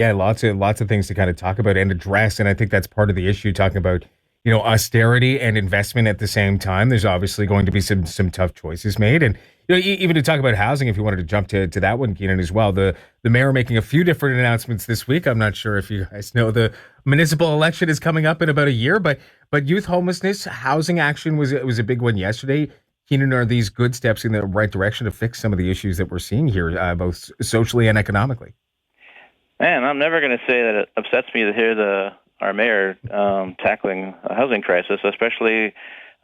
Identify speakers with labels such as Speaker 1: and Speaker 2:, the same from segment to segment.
Speaker 1: Yeah, lots of things to kind of talk about and address, and I think that's part of the issue. Talking about austerity and investment at the same time. There's obviously going to be some tough choices made, and even to talk about housing, if you wanted to jump to that one, Keenan, as well. The mayor making a few different announcements this week. I'm not sure if you guys know the municipal election is coming up in about a year, but youth homelessness, housing action was a big one yesterday. Keenan, are these good steps in the right direction to fix some of the issues that we're seeing here, both socially and economically?
Speaker 2: Man, I'm never going to say that it upsets me to hear our mayor tackling a housing crisis, especially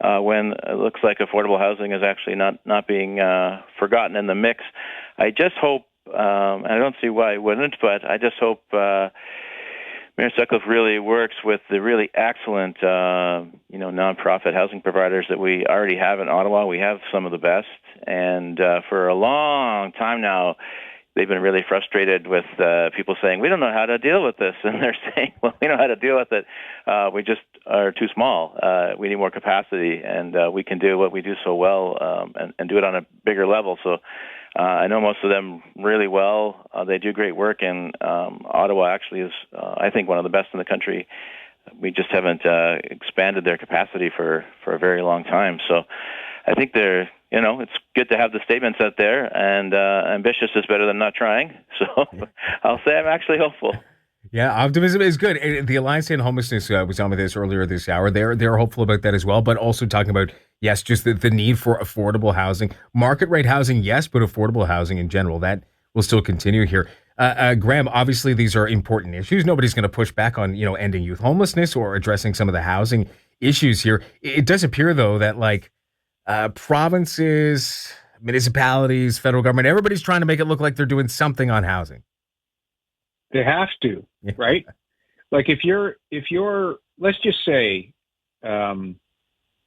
Speaker 2: when it looks like affordable housing is actually not being forgotten in the mix. I just hope, and I don't see why he wouldn't, but I just hope Mayor Sutcliffe really works with the really excellent, nonprofit housing providers that we already have in Ottawa. We have some of the best, and for a long time now, they've been really frustrated with people saying, we don't know how to deal with this. And they're saying, well, we know how to deal with it. We just are too small. We need more capacity, and we can do what we do so well and do it on a bigger level. So I know most of them really well. They do great work, and Ottawa actually is, I think, one of the best in the country. We just haven't expanded their capacity for a very long time. So I think it's good to have the statements out there, and ambitious is better than not trying. So I'll say I'm actually hopeful.
Speaker 1: Yeah, optimism is good. And the Alliance to End Homelessness was on with this earlier this hour. They're hopeful about that as well, but also talking about, yes, just the need for affordable housing, market rate housing, yes, but affordable housing in general. That will still continue here. Graham, obviously these are important issues. Nobody's going to push back on ending youth homelessness or addressing some of the housing issues here. It does appear though that provinces, municipalities, federal government, everybody's trying to make it look like they're doing something on housing.
Speaker 3: They have to, right? Like if you're, let's just say,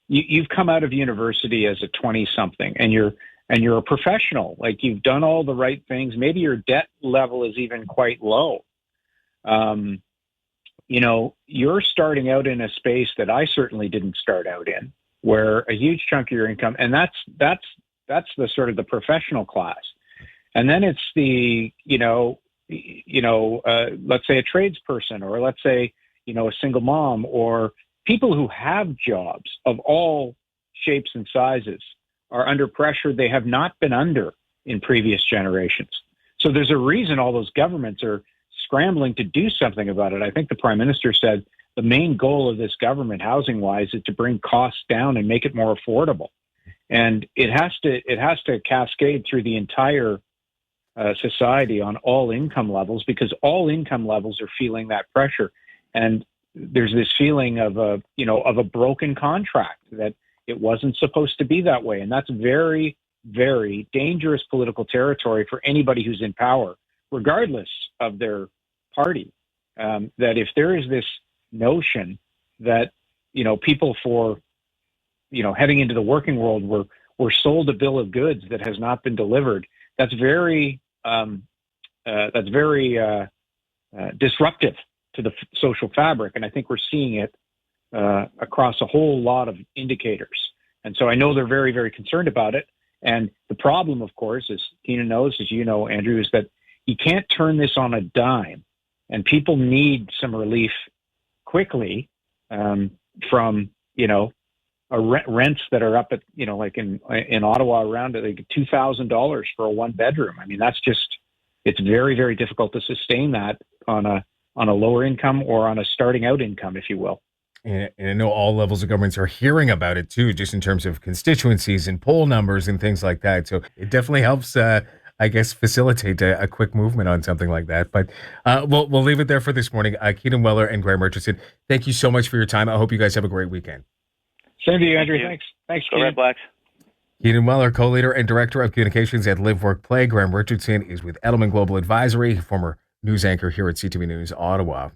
Speaker 3: you've come out of university as a 20-something, and you're a professional. Like you've done all the right things. Maybe your debt level is even quite low. You're starting out in a space that I certainly didn't start out in, where a huge chunk of your income, and that's the sort of the professional class, and then it's the let's say a tradesperson, or let's say a single mom, or people who have jobs of all shapes and sizes are under pressure they have not been under in previous generations. So there's a reason all those governments are scrambling to do something about it. I think the Prime Minister said the main goal of this government, housing-wise, is to bring costs down and make it more affordable. And it has to cascade through the entire society on all income levels, because all income levels are feeling that pressure. And there's this feeling of a broken contract, that it wasn't supposed to be that way. And that's very, very dangerous political territory for anybody who's in power, regardless of their party. That if there is this notion that people for heading into the working world were sold a bill of goods that has not been delivered, that's very disruptive to the social fabric, and I think we're seeing it across a whole lot of indicators. And so I know they're very, very concerned about it. And the problem, of course, as Keenan knows, as you know, Andrew, is that you can't turn this on a dime, and people need some relief quickly from rents that are up at like in Ottawa around like $2,000 for a one bedroom. I mean, it's very, very difficult to sustain that on a lower income or on a starting out income, if you will.
Speaker 1: And I know all levels of governments are hearing about it too, just in terms of constituencies and poll numbers and things like that. So it definitely helps, I guess, facilitate a quick movement on something like that. But we'll leave it there for this morning. Keenan Wellar and Graham Richardson, thank you so much for your time. I hope you guys have a great weekend.
Speaker 3: Same to you, Andrew. Thanks,
Speaker 2: Go Red Blacks.
Speaker 1: Keenan Wellar, co-leader and director of communications at Live Work Play. Graham Richardson is with Edelman Global Advisory, former news anchor here at CTV News Ottawa.